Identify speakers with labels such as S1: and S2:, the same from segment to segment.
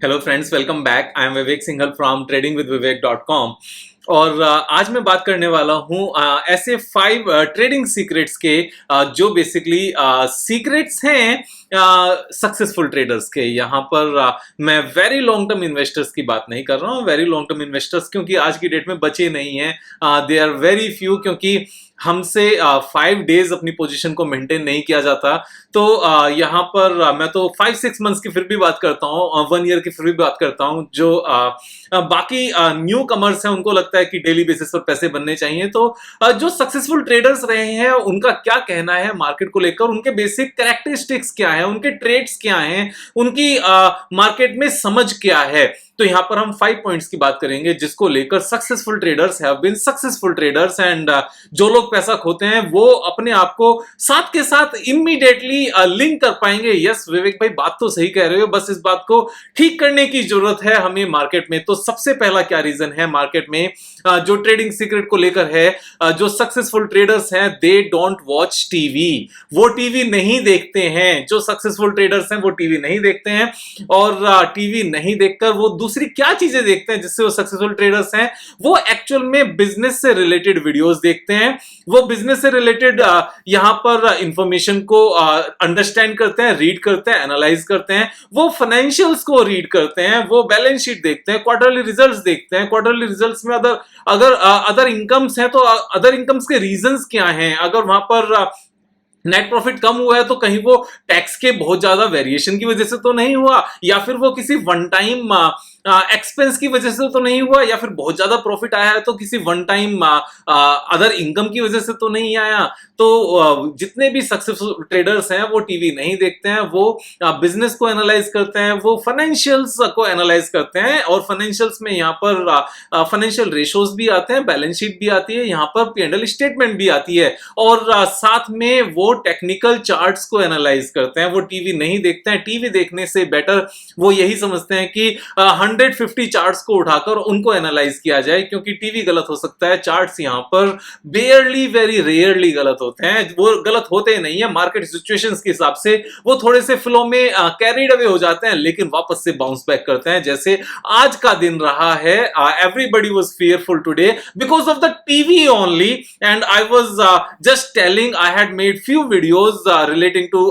S1: Hello friends, welcome back. I am Vivek Singhal from tradingwithvivek.com। और आज मैं बात करने वाला हूं ऐसे 5 ट्रेडिंग सीक्रेट्स के जो बेसिकली सीक्रेट्स हैं सक्सेसफुल ट्रेडर्स के। यहाँ पर मैं वेरी लॉन्ग टर्म इन्वेस्टर्स की बात नहीं कर रहा हूँ। वेरी लॉन्ग टर्म इन्वेस्टर्स क्योंकि आज की डेट में बचे नहीं हैं, दे आर वेरी फ्यू, क्योंकि हमसे 5 डेज अपनी पोजीशन को मेंटेन नहीं किया जाता। तो यहाँ पर मैं तो 5-6 मंथ्स की फिर भी बात करता हूँ, 1 ईयर की फिर भी बात करता हूँ। जो बाकी न्यू कमर्स हैं उनको लगता है कि डेली बेसिस पर पैसे बनने चाहिए। तो जो सक्सेसफुल ट्रेडर्स रहे हैं उनका क्या कहना है मार्केट को लेकर, उनके बेसिक कैरेक्टरिस्टिक्स क्या है, उनके ट्रेड्स क्या हैं, उनकी मार्केट में समझ क्या है। तो यहां पर हम 5 पॉइंट्स की बात करेंगे जिसको लेकर successful traders have been successful traders. And जो लोग पैसा खोते हैं वो अपने आप को साथ के साथ इमीडिएटली लिंक कर पाएंगे। यस विवेक भाई, बात तो सही कह रहे हो, बस इस बात को ठीक करने की जरूरत है हमें मार्केट में। तो सबसे पहला क्या रीजन है मार्केट में जो ट्रेडिंग सीक्रेट को लेकर है, जो सक्सेसफुल ट्रेडर्स हैं दे डोंट वॉच टीवी। वो टीवी नहीं देखते हैं। जो सक्सेसफुल ट्रेडर्स हैं वो टीवी नहीं देखते हैं, और टीवी नहीं देखकर वो दूसरी क्या चीजें देखते हैं जिससे वो सक्सेसफुल ट्रेडर्स हैं। वो एक्चुअल में बिजनेस से रिलेटेड वीडियोस देखते हैं। वो बिजनेस से रिलेटेड यहां पर इंफॉर्मेशन को अंडरस्टैंड करते हैं, रीड करते हैं, एनालाइज करते हैं। वो फाइनेंशियल्स को रीड करते हैं, वो बैलेंस शीट देखते हैं, क्वार्टरली रिजल्ट्स देखते हैं। क्वार्टरली रिजल्ट्स में अगर इनकम्स हैं तो अदर इनकम्स के रीजंस क्या हैं। अगर वहां पर नेट प्रॉफिट कम हुआ है तो कहीं वो टैक्स के बहुत ज्यादा वेरिएशन की वजह से तो नहीं हुआ, या फिर वो किसी वन टाइम एक्सपेंस की वजह से तो नहीं हुआ, या फिर बहुत ज्यादा प्रॉफिट आया है तो किसी वन टाइम अदर इनकम की वजह से तो नहीं आया। तो जितने भी सक्सेसफुल ट्रेडर्स हैं वो टीवी नहीं देखते हैं, वो बिजनेस को एनालाइज करते हैं, वो फाइनेंशियल्स को एनालाइज करते हैं। और फाइनेंशियल्स में यहाँ पर फाइनेंशियल रेशोज भी आते हैं, बैलेंस शीट भी आती है, यहाँ पर P&L स्टेटमेंट भी आती है, और साथ में वो टेक्निकल चार्ट्स को एनालाइज करते हैं। वो टीवी नहीं देखते हैं। टीवी देखने से बेटर वो यही समझते हैं कि 150 चार्ट्स को उठाकर उनको एनालाइज किया जाए, क्योंकि टीवी गलत हो सकता है, चार्ट्स यहां पर बेयरली वेरी रेयरली गलत होते हैं। वो गलत होते नहीं है, मार्केट सिचुएशंस के हिसाब से वो थोड़े से फ्लो में कैरीड अवे हो जाते हैं, लेकिन वापस से बाउंस बैक करते हैं। जैसे आज का दिन रहा है, everybody was fearful today because of the TV only, and I was just telling I had made few videos relating to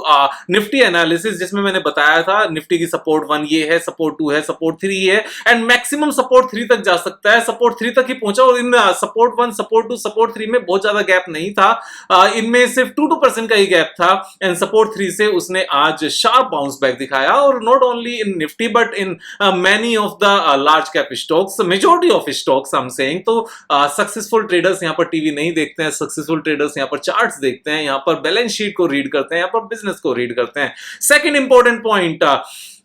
S1: Nifty analysis, जिसमें मैंने बताया था निफ्टी की सपोर्ट 1 ये है, सपोर्ट 2 है, सपोर्ट 3 है, एंड मैक्सिमम सपोर्ट 3 तक जा सकता है। सपोर्ट 3 तक ही पहुंचा, और इन सपोर्ट 1, सपोर्ट 2, सपोर्ट 3 में बहुत ज्यादा गैप नहीं था। इनमें सिर्फ 2% का ही गैप था, एंड सपोर्ट 3 से उसने आज शार्प बाउंस बैक दिखाया। और not only in Nifty but in many of the large cap stocks, majority of stocks I am saying. तो सक्सेसफुल ट्रेडर्स यहां पर टीवी नहीं देखते हैं। सक्सेसफुल ट्रेडर्स यहां पर चार्ट्स देखते हैं, यहां पर बैलेंस शीट को रीड करते हैं, यहां पर बिजनेस को रीड करते हैं। Second important point,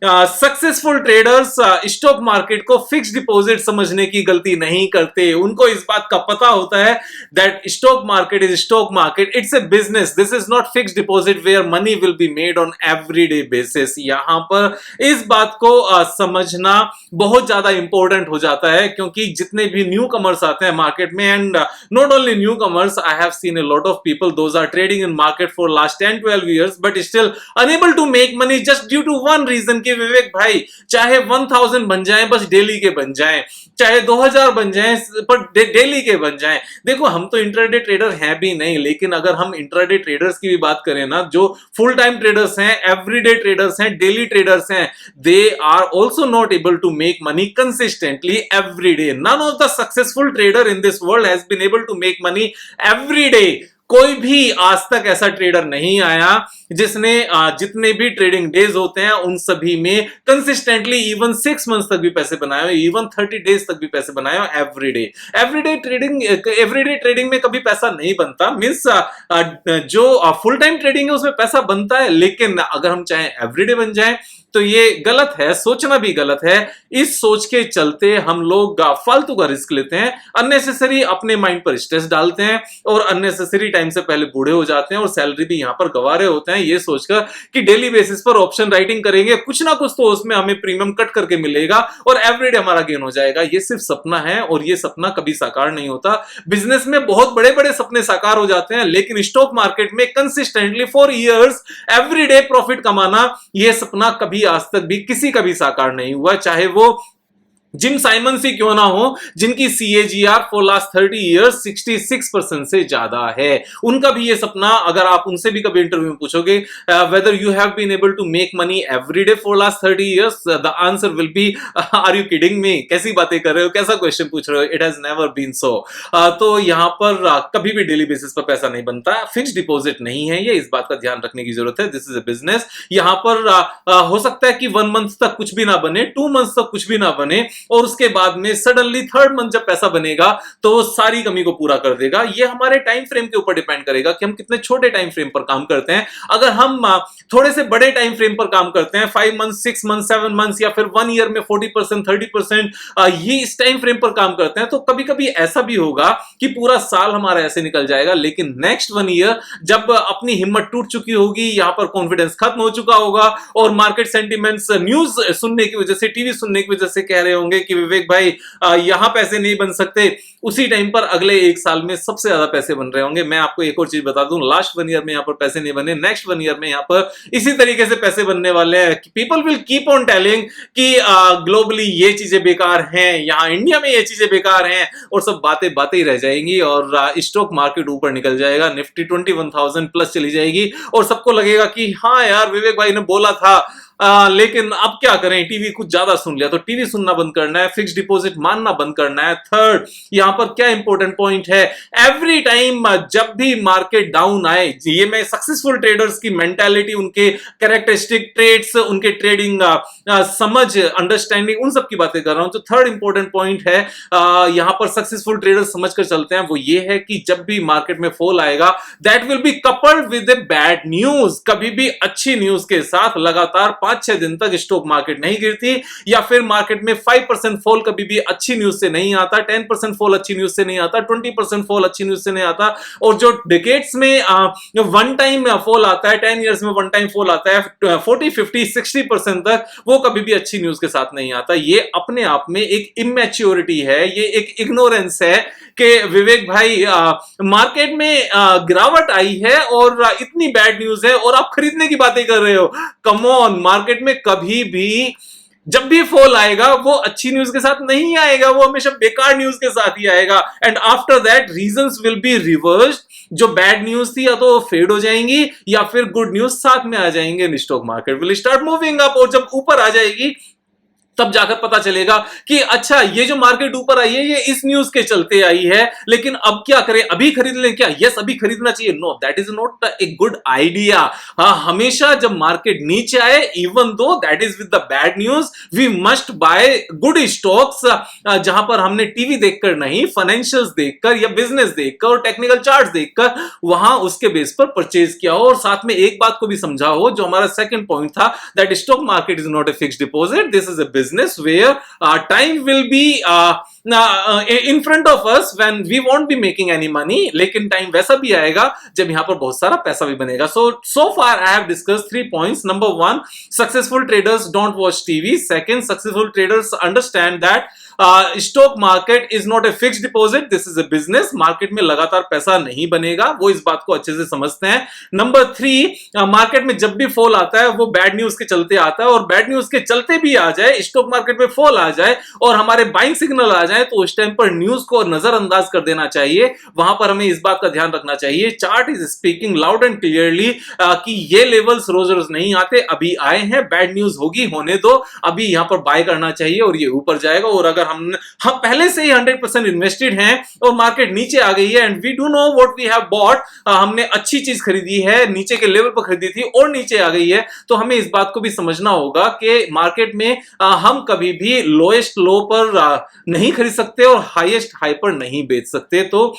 S1: successful traders stock market को फिक्स डिपॉजिट समझने की गलती नहीं करते। उनको इस बात का पता होता है that stock market is stock market, it's a business, this is not fix deposit where money will be made on everyday basis. यहां पर इस बात को समझना बहुत ज्यादा इंपॉर्टेंट हो जाता है, क्योंकि जितने भी न्यू कमर्स आते हैं मार्केट में, and not only newcomers, I have seen a lot of people those are trading in market for last 10-12 years but still unable to make money just due to one reason कि विवेक भाई चाहे 1000 बन जाएं बस daily के बन जाएं, चाहे 2000 बन जाएं पर डेली के बन जाएं। देखो हम तो इंट्राडे ट्रेडर हैं भी नहीं, लेकिन अगर हम इंट्राडे ट्रेडर्स की भी बात करें ना, जो फुल टाइम ट्रेडर्स हैं, एवरीडे ट्रेडर्स हैं, डेली ट्रेडर्स हैं, they are also not able to make money consistently every day. None of the successful trader in this world has been able to make money every day. कोई भी आज तक ऐसा trader नहीं आया जिसने जितने भी ट्रेडिंग डेज होते हैं उन सभी में कंसिस्टेंटली इवन 6 मंथ्स तक भी पैसे बनाए हो, इवन 30 डेज तक भी पैसे बनाए हो एवरीडे ट्रेडिंग में कभी पैसा नहीं बनता। मींस जो फुल टाइम ट्रेडिंग है उसमें पैसा बनता है, लेकिन अगर हम चाहें एवरीडे बन जाए तो ये गलत है, सोचना भी गलत है। इस सोच के चलते हम लोग फालतू का रिस्क लेते हैं, अननेसेसरी अपने माइंड पर स्ट्रेस डालते हैं, और अननेसेसरी टाइम से पहले बूढ़े हो जाते हैं, और सैलरी भी यहां पर गवा रहे होते हैं ये सोचकर कि डेली बेसिस पर ऑप्शन राइटिंग करेंगे, कुछ ना कुछ तो उसमें हमें प्रीमियम कट करके मिलेगा और एवरीडे हमारा गेन हो जाएगा। ये सिर्फ सपना है, और ये सपना कभी साकार नहीं होता। बिजनेस में बहुत बड़े बड़े सपने साकार हो जाते हैं, लेकिन स्टॉक मार्केट में consistently for years everyday profit कमाना, यह सपना कभी आज तक भी किसी का भी साकार नहीं हुआ, चाहे वो जिम साइमन से क्यों ना हो, जिनकी CAGR फॉर लास्ट 30 इयर्स 66% से ज्यादा है। उनका भी ये सपना, अगर आप उनसे भी कभी इंटरव्यू में पूछोगे whether you have been able to make money every day for last 30 years, the answer will be are you kidding me, कैसी बातें कर रहे हो, कैसा क्वेश्चन पूछ रहे हो, it has never been so. तो यहां पर कभी भी डेली बेसिस पर पैसा नहीं बनता, फिक्स डिपॉजिट नहीं है ये, इस बात का ध्यान रखने की जरूरत है। This is a business. यहां पर हो सकता है कि 1 मंथ तक कुछ भी ना बने, 2 मंथ तक कुछ भी ना बने, और उसके बाद में सडनली 3rd मंथ जब पैसा बनेगा तो वो सारी कमी को पूरा कर देगा। ये हमारे टाइम फ्रेम के ऊपर डिपेंड करेगा कि हम कितने छोटे टाइम फ्रेम पर काम करते हैं। अगर हम थोड़े से बड़े टाइम फ्रेम पर काम करते हैं, 5 मंथ, 6 मंथ, 7 मंथ या फिर 1 ईयर में 40%, 30%, ये इस टाइम फ्रेम पर काम करते हैं, तो कभी कभी ऐसा भी होगा कि पूरा साल हमारा ऐसे निकल जाएगा। लेकिन नेक्स्ट 1 ईयर जब अपनी हिम्मत टूट चुकी होगी, यहां पर कॉन्फिडेंस खत्म हो चुका होगा और मार्केट सेंटिमेंट्स न्यूज सुनने की वजह से, टीवी सुनने की वजह से कह रहे होंगे कि विवेक भाई यहां पैसे नहीं बन सकते, उसी टाइम पर अगले 1 साल में सबसे ज्यादा पैसे बन रहे होंगे। मैं आपको एक और चीज बता दूं, लास्ट 1 ईयर में यहां पर पैसे नहीं बने, नेक्स्ट 1 ईयर में यहां पर इसी तरीके से पैसे बनने वाले हैं। People will keep on telling कि ग्लोबली ये चीजें बेकार हैं, यहां इंडिया में ये चीजें बेकार हैं, और सब बातें बातें ही रह जाएंगी और स्टॉक मार्केट ऊपर निकल जाएगा, निफ्टी 21,000 प्लस चली जाएगी और सबको लगेगा कि हाँ यार विवेक भाई ने बोला था, लेकिन अब क्या करें, टीवी कुछ ज्यादा सुन लिया। तो टीवी सुनना बंद करना है, फिक्स डिपॉजिट मानना बंद करना है। थर्ड, यहां पर क्या इंपॉर्टेंट पॉइंट है, एवरी टाइम जब भी मार्केट डाउन आए, ये मैं सक्सेसफुल ट्रेडर्स की मेंटालिटी, उनके कैरेक्टरिस्टिक ट्रेड्स, उनके ट्रेडिंग समझ, अंडरस्टैंडिंग, उन सब की बातें कर रहा हूं। तो थर्ड इंपॉर्टेंट पॉइंट है, यहां पर सक्सेसफुल ट्रेडर्स समझकर चलते हैं, वो ये है कि जब भी मार्केट में फॉल आएगा, that will be coupled with a bad news. कभी भी अच्छी न्यूज के साथ लगातार 5-6 दिन तक स्टॉक मार्केट नहीं गिरती, या फिर मार्केट में 5% फॉल कभी भी अच्छी न्यूज से नहीं आता, 10% फॉल अच्छी न्यूज से नहीं आता, 20% फॉल अच्छी न्यूज से नहीं आता, और जो डिकेड्स में वन टाइम फॉल आता है, 10 इयर्स में वन टाइम फॉल आता है 40, 50, 60% तक, वो कभी भी अच्छी न्यूज के साथ नहीं आता। ये अपने आप में एक इमेच्योरिटी है, ये एक इग्नोरेंस है कि विवेक भाई मार्केट में गिरावट आई है और इतनी बैड न्यूज है और आप खरीदने की बातें कर रहे हो। कम ऑन, मार्केट में कभी भी जब भी फॉल आएगा वो अच्छी न्यूज के साथ नहीं आएगा, वो हमेशा बेकार न्यूज के साथ ही आएगा। And after that reasons will be reversed. जो बैड न्यूज थी या तो फेड हो जाएंगी या फिर गुड न्यूज साथ में आ जाएंगे, stock market will start moving up. और जब ऊपर आ जाएगी तब जाकर पता चलेगा कि अच्छा ये जो मार्केट ऊपर आई है ये इस न्यूज के चलते आई है, लेकिन अब क्या करें, अभी खरीद लें क्या? यस, अभी खरीदना चाहिए। No, that is not a good idea. हमेशा जब मार्केट नीचे आए, even though that is with the bad news, we must buy good stocks, जहां पर हमने टीवी देखकर नहीं, फाइनेंशियल्स देखकर या बिजनेस देखकर और टेक्निकल चार्ट्स देखकर वहां उसके बेस पर परचेज किया हो। और साथ में एक बात को भी समझा हो, जो हमारा सेकंड पॉइंट था, that stock market is not a fixed deposit, this is a business where time will be in front of us when we won't be making any money, लेकिन टाइम वैसा भी आएगा जब यहां पर बहुत सारा पैसा भी बनेगा। So far I have discussed 3 points. Number 1, successful traders don't watch TV. Second, successful traders understand that stock market is not a fixed deposit, this is a business. Market में लगातार पैसा नहीं बनेगा, वो इस बात को अच्छे से समझते हैं। नंबर 3, मार्केट में जब भी फॉल आता है वो बैड न्यूज के चलते आता है, और बैड न्यूज के चलते भी आ जाए, स्टॉक मार्केट में फॉल आ जाए और हमारे बाइंग सिग्नल आ जाए, तो उस टाइम पर न्यूज को नजरअंदाज कर देना चाहिए। वहां पर हमें इस बात का ध्यान रखना चाहिए, chart is speaking loud and clearly कि ये लेवल्स रोज रोज नहीं आते, अभी आए हैं, बैड न्यूज होगी, होने दो, अभी यहां पर बाय करना चाहिए और ये ऊपर जाएगा। और अगर हम पहले से ही 100% इन्वेस्टेड हैं और मार्केट नीचे आ गई है and we do know what we have bought, हमने अच्छी चीज खरीदी है, नीचे के लेवल पर खरीदी थी और नीचे आ गई है, तो हमें इस बात को भी समझना होगा कि मार्केट में हम कभी भी लोएस्ट लो पर नहीं खरीद सकते और हाईएस्ट हाई पर नहीं बेच सकते। तो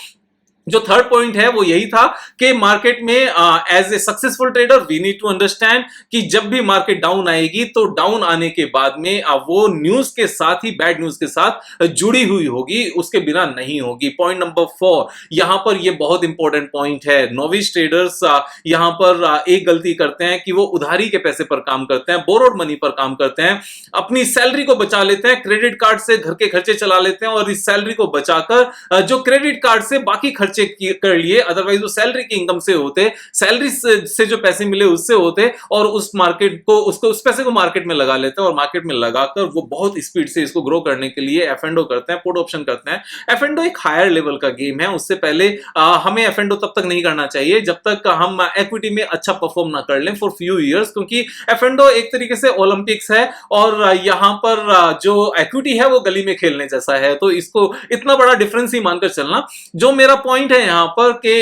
S1: जो थर्ड पॉइंट है वो यही था कि मार्केट में as a successful trader we need to understand कि जब भी मार्केट डाउन आएगी तो डाउन आने के बाद में वो न्यूज के साथ ही, बैड न्यूज के साथ जुड़ी हुई होगी, उसके बिना नहीं होगी। पॉइंट नंबर 4, यहां पर ये बहुत इंपॉर्टेंट पॉइंट है। नोविस ट्रेडर्स यहां पर एक गलती करते हैं कि वो उधारी के पैसे पर काम करते हैं, बोरोड मनी पर काम करते हैं, अपनी सैलरी को बचा लेते हैं, क्रेडिट कार्ड से घर के खर्चे चला लेते हैं और इस सैलरी को बचाकर जो क्रेडिट कार्ड से बाकी खर्चे खर्चे कर लिए, अदरवाइज वो सैलरी की इनकम से होते, सैलरी से जो पैसे मिले उससे होते, और उस मार्केट को उसको उस पैसे को मार्केट में लगा लेते हैं, और मार्केट में लगाकर वो बहुत स्पीड से इसको ग्रो करने के लिए एफ&ओ करते हैं, पुट ऑप्शन करते हैं। एफ&ओ एक हायर लेवल का गेम है, उससे पहले हमें एफ&ओ तब तक नहीं करना चाहिए जब तक हम इक्विटी में अच्छा परफॉर्म ना कर लें फॉर फ्यू इयर्स, क्योंकि एफ&ओ एक तरीके से ओलंपिक्स है, और यहां पर जो इक्विटी है वो गली में खेलने जैसा है, तो इसको इतना बड़ा डिफरेंस ही मानकर चलना। जो मेरा पॉइंट है यहां पर कि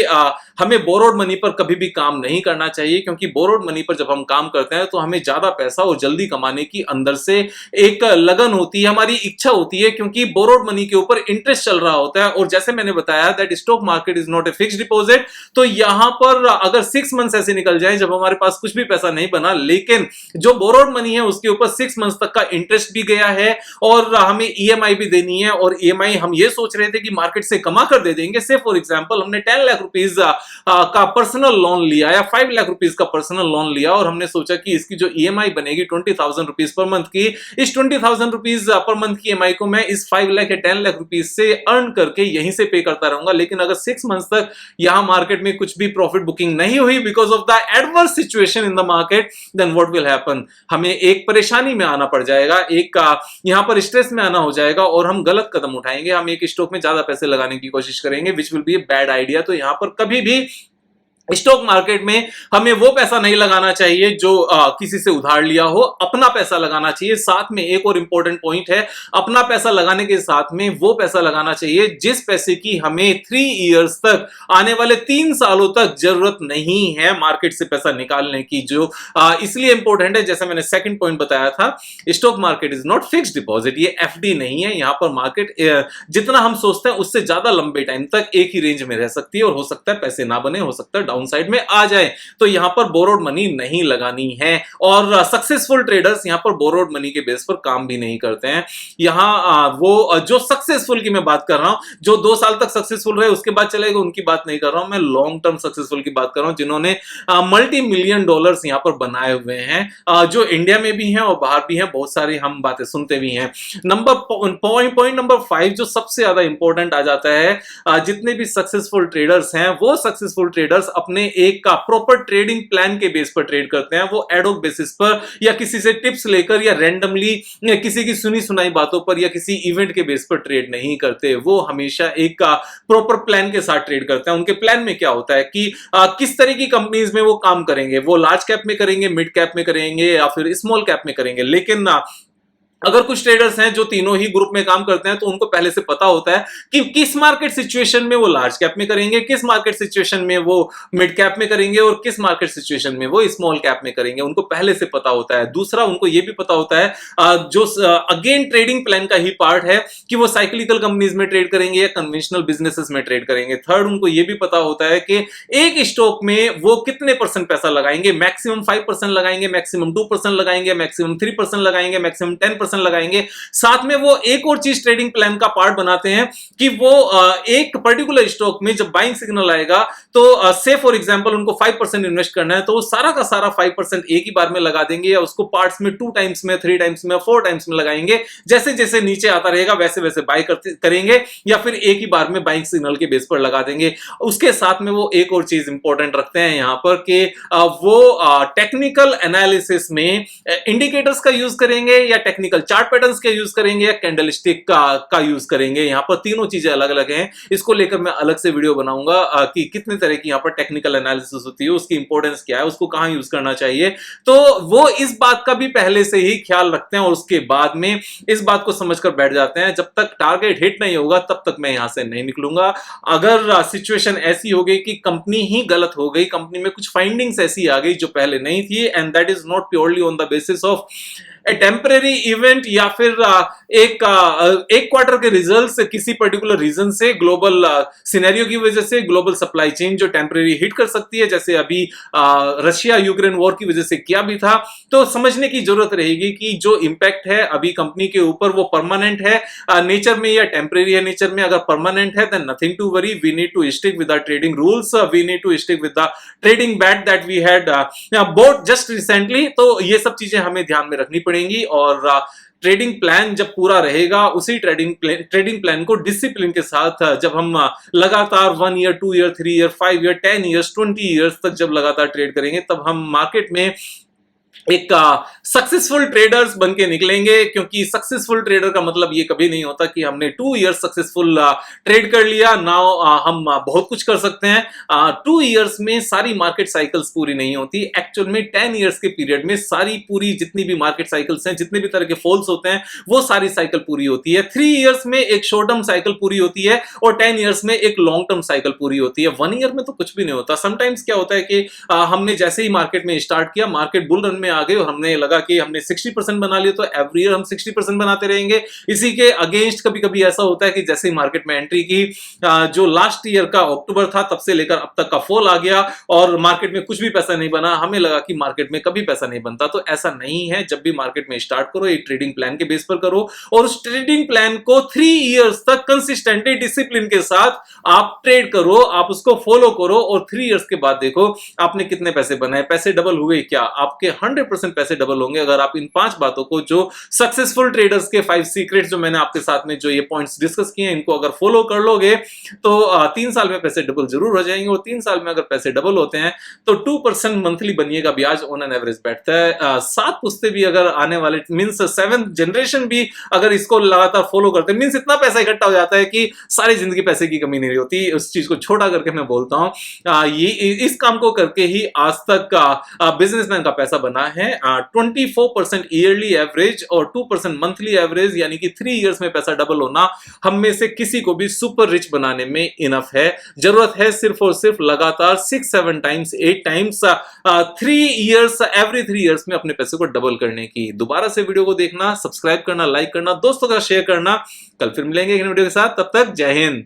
S1: हमें बोरोड मनी पर कभी भी काम नहीं करना चाहिए, क्योंकि बोरोड मनी पर जब हम काम करते हैं तो हमें ज्यादा पैसा और जल्दी कमाने की अंदर से एक लगन होती है, हमारी इच्छा होती है, क्योंकि बोरोड मनी के ऊपर इंटरेस्ट चल रहा होता है। और जैसे मैंने बताया that stock market is not a fixed deposit, तो यहां पर अगर 6 मंथ्स ऐसे निकल जाए जब हमारे पास कुछ भी पैसा नहीं बना, लेकिन जो बोरोड मनी है उसके ऊपर 6 मंथ्स तक का इंटरेस्ट भी गया है, और हमें ईएमआई भी देनी है, और ईएमआई हम ये सोच रहे थे कि मार्केट से कमा कर दे देंगे। से फॉर एग्जांपल हमने 10 लाख रुपीस का पर्सनल लोन लिया या 5 लाख रुपीस का पर्सनल लोन लिया, और हमने सोचा कि इसकी जो ईएमआई बनेगी 20,000 रुपीस पर मंथ की, इस 20,000 रुपीस पर मंथ की ईएमआई को मैं इस 5 लाख या 10 लाख रुपीस से अर्न करके यहीं से पे करता रहूंगा। लेकिन अगर 6 मंथ्स तक यहां मार्केट में कुछ भी प्रॉफिट बुकिंग नहीं हुई because of the adverse situation in the market, then what will happen, हमें एक परेशानी में आना पड़ जाएगा, एक यहां पर स्ट्रेस में आना हो जाएगा, और हम गलत कदम उठाएंगे, हम एक स्टॉक में ज्यादा पैसे लगाने की कोशिश करेंगे, which will be a bad idea. तो यहां पर कभी भी स्टॉक मार्केट में हमें वो पैसा नहीं लगाना चाहिए जो किसी से उधार लिया हो, अपना पैसा लगाना चाहिए। साथ में एक और इंपॉर्टेंट पॉइंट है, अपना पैसा लगाने के साथ में वो पैसा लगाना चाहिए जिस पैसे की हमें 3 इयर्स तक, आने वाले 3 सालों तक जरूरत नहीं है मार्केट से पैसा निकालने की, जो इसलिए इंपॉर्टेंट है, जैसे मैंने सेकंड पॉइंट बताया था, stock market is not fixed deposit, ये एफडी नहीं है। यहां पर मार्केट जितना हम सोचते हैं उससे ज्यादा लंबे टाइम तक एक ही रेंज में रह सकती है, और हो सकता है पैसे ना बने, हो सकता है डाउन साइड में आ जाए, तो यहां पर बोरोड मनी नहीं लगानी है। और सक्सेसफुल ट्रेडर्स यहां पर बोरोड मनी के बेस पर काम भी नहीं करते हैं। यहां वो जो सक्सेसफुल की मैं बात कर रहा हूं, जो 2 साल तक सक्सेसफुल रहे उसके बाद चलेगा, उनकी बात नहीं कर रहा हूं मैं, लॉन्ग टर्म सक्सेसफुल की बात कर रहा हूं, जिन्होंने मल्टी मिलियन डॉलर्स यहां पर बनाए हुए हैं, जो इंडिया में भी हैं और बाहर भी हैं, बहुत सारी हम बातें सुनते भी हैं। पॉइंट नंबर 5 जो सबसे ज्यादा इंपॉर्टेंट आ जाता है, जितने भी सक्सेसफुल ट्रेडर्स हैं वो सक्सेसफुल ट्रेडर्स अपने एक का प्रॉपर ट्रेडिंग प्लान के बेस पर ट्रेड करते हैं, वो एडोक बेसिस पर या किसी से टिप्स लेकर या रैंडमली किसी की सुनी सुनाई बातों पर या किसी इवेंट के बेस पर ट्रेड नहीं करते, वो हमेशा एक प्रॉपर प्लान के साथ ट्रेड करते हैं। उनके प्लान में क्या होता है कि किस तरह की कंपनीज में वो काम करेंगे, वो लार्ज कैप में करेंगे, मिड कैप में करेंगे या फिर स्मॉल कैप में करेंगे। लेकिन अगर कुछ ट्रेडर्स हैं जो तीनों ही ग्रुप में काम करते हैं, तो उनको पहले से पता होता है कि किस मार्केट सिचुएशन में वो लार्ज कैप में करेंगे, किस मार्केट सिचुएशन में वो मिड कैप में करेंगे, और किस मार्केट सिचुएशन में वो स्मॉल कैप में करेंगे, उनको पहले से पता होता है। दूसरा, उनको ये भी पता होता है, जो अगेन ट्रेडिंग प्लान का ही पार्ट है, कि वो साइक्लिकल कंपनीज में ट्रेड करेंगे या कन्वेंशनल बिजनेसेस में ट्रेड करेंगे। थर्ड, उनको ये भी पता होता है कि एक स्टॉक में वो कितने % पैसा लगाएंगे, मैक्सिमम 5% लगाएंगे, मैक्सिमम 2% लगाएंगे, मैक्सिमम 3% लगाएंगे, मैक्सिमम 10% लगाएंगे। साथ में वो एक और चीज ट्रेडिंग प्लान का पार्ट बनाते हैं कि वो एक पर्टिकुलर स्टॉक में जब बाइंग सिग्नल आएगा, तो से फॉर एग्जांपल उनको 5% इन्वेस्ट करना है, तो वो सारा का सारा 5% एक ही बार में लगा देंगे, या उसको पार्ट्स में 2 टाइम्स में, 3 टाइम्स में, 4 टाइम्स में लगाएंगे। जैसे जैसे नीचे आता रहेगा वैसे वैसे बाय करेंगे, या फिर एक ही बार में बाइंग सिग्नल के बेस पर लगा देंगे। उसके साथ में वो एक और चीज इंपॉर्टेंट रखते हैं यहां पर कि वो टेक्निकल एनालिसिस में इंडिकेटर्स का यूज करेंगे, या टेक्निकल चार्ट पैटर्न्स का यूज करेंगे, या कैंडलस्टिक का यूज करेंगे। यहां पर तीनों चीजें अलग अलग हैं, इसको लेकर मैं अलग से वीडियो बनाऊंगा कि कितने तरह की यहां पर टेक्निकल एनालिसिस होती है, उसकी इंपॉर्टेंस क्या है, उसको कहां यूज करना चाहिए। तो वो इस बात का भी पहले से ही ख्याल रखते हैं, और उसके बाद में इस बात को समझकर बैठ जाते हैं, जब तक टारगेट हिट नहीं होगा तब तक मैं यहां से नहीं निकलूंगा। अगर सिचुएशन ऐसी हो गई कि कंपनी ही गलत हो गई, कंपनी में कुछ फाइंडिंग्स ऐसी आ गई जो पहले नहीं थी, and that is not purely on the basis of A temporary event, या फिर एक क्वार्टर के रिजल्ट्स किसी पर्टिकुलर रीजन से, ग्लोबल सिनेरियो की वजह से, ग्लोबल सप्लाई चेन जो टेम्परेरी हिट कर सकती है, जैसे अभी रशिया यूक्रेन वॉर की वजह से किया भी था, तो समझने की जरूरत रहेगी कि जो इंपैक्ट है अभी कंपनी के ऊपर वो परमानेंट है नेचर में या टेम्परेरी है नेचर में। अगर परमानेंट है then nothing to worry, we need to stick with the trading rules, we need to stick with the trading bet that we had bought just recently. तो ये सब चीजें हमें ध्यान में रखनी पड़ेंगी, और ट्रेडिंग प्लान जब पूरा रहेगा, उसी ट्रेडिंग प्लान को डिसिप्लिन के साथ जब हम लगातार 1 year, 2 year, 3 year, 5 year, 10 years, 20 years तक जब लगातार ट्रेड करेंगे, तब हम मार्केट में एक सक्सेसफुल ट्रेडर्स बन के निकलेंगे। क्योंकि सक्सेसफुल ट्रेडर का मतलब ये कभी नहीं होता कि हमने 2 इयर्स सक्सेसफुल ट्रेड कर लिया, नाउ हम बहुत कुछ कर सकते हैं। 2 इयर्स में सारी मार्केट साइकिल्स पूरी नहीं होती। एक्चुअल में 10 इयर्स के पीरियड में सारी पूरी जितनी भी मार्केट साइकिल्स हैं, जितने भी तरह के फॉल्स होते हैं, वो सारी साइकिल पूरी होती है। 3 इयर्स में एक शॉर्ट टर्म साइकिल पूरी होती है और 10 इयर्स में एक लॉन्ग टर्म साइकिल पूरी होती है। 1 ईयर में तो कुछ भी नहीं होता। समटाइम्स क्या होता है कि हमने जैसे ही मार्केट में स्टार्ट किया, मार्केट बुल रन में आ गई और हमने लगा कि हमने 60% बना लिया, तो एवरी ईयर हम 60% बनाते रहेंगे। इसी के अगेंस्ट कभी कभी ऐसा होता है कि जैसे ही मार्केट में एंट्री की, जो लास्ट ईयर का अक्टूबर था, तब से लेकर अब तक का फॉल आ गया और मार्केट में कुछ भी पैसा नहीं बना। हमें लगा कि मार्केट में कभी पैसा नहीं बनता। तो ऐसा नहीं है। जब भी मार्केट में स्टार्ट करो, एक ट्रेडिंग प्लान के बेस पर करो और उस ट्रेडिंग प्लान को 3 इयर्स तक कंसिस्टेंटली डिसिप्लिन के साथ आप ट्रेड करो, आप उसको फॉलो करो और 3 इयर्स के बाद देखो आपने कितने पैसे बनाए, पैसे डबल हुए क्या? आपके 100% पैसे डबल होंगे अगर आप इन 5 बातों को, जो सक्सेसफुल ट्रेडर्स के 5 सीक्रेट्स जो मैंने आपके साथ में जो ये पॉइंट्स डिस्कस किए हैं, इनको अगर फॉलो कर लोगे तो 3 साल में पैसे डबल जरूर हो जाएंगे। और 3 साल में अगर पैसे डबल होते हैं तो 2% मंथली बनिएगा ब्याज ऑन एन एवरेज बैठता है। 7 पुश्ते भी अगर आने वाले मींस 7th जनरेशन भी अगर इसको लगातार फॉलो करते हैं, मींस इतना पैसा इकट्ठा हो जाता है कि सारी जिंदगी पैसे की कमी नहीं होती। उस चीज को छोटा करके मैं बोलता हूं, ये इस काम को करके ही आज तक बिजनेसमैन का पैसा बना है। 24% ईयरली एवरेज और 2% मंथली एवरेज, यानी कि 3 इयर्स में पैसा डबल होना हम में से किसी को भी सुपर रिच बनाने में इनफ है। जरूरत है सिर्फ और सिर्फ लगातार 6-7 times 8 times 3 years, every 3 years में अपने पैसे को डबल करने की। दोबारा से वीडियो को देखना, सब्सक्राइब करना, लाइक करना, दोस्तों का शेयर करना। कल फिर मिलेंगे एक वीडियो के साथ। तब तक जय हिंद।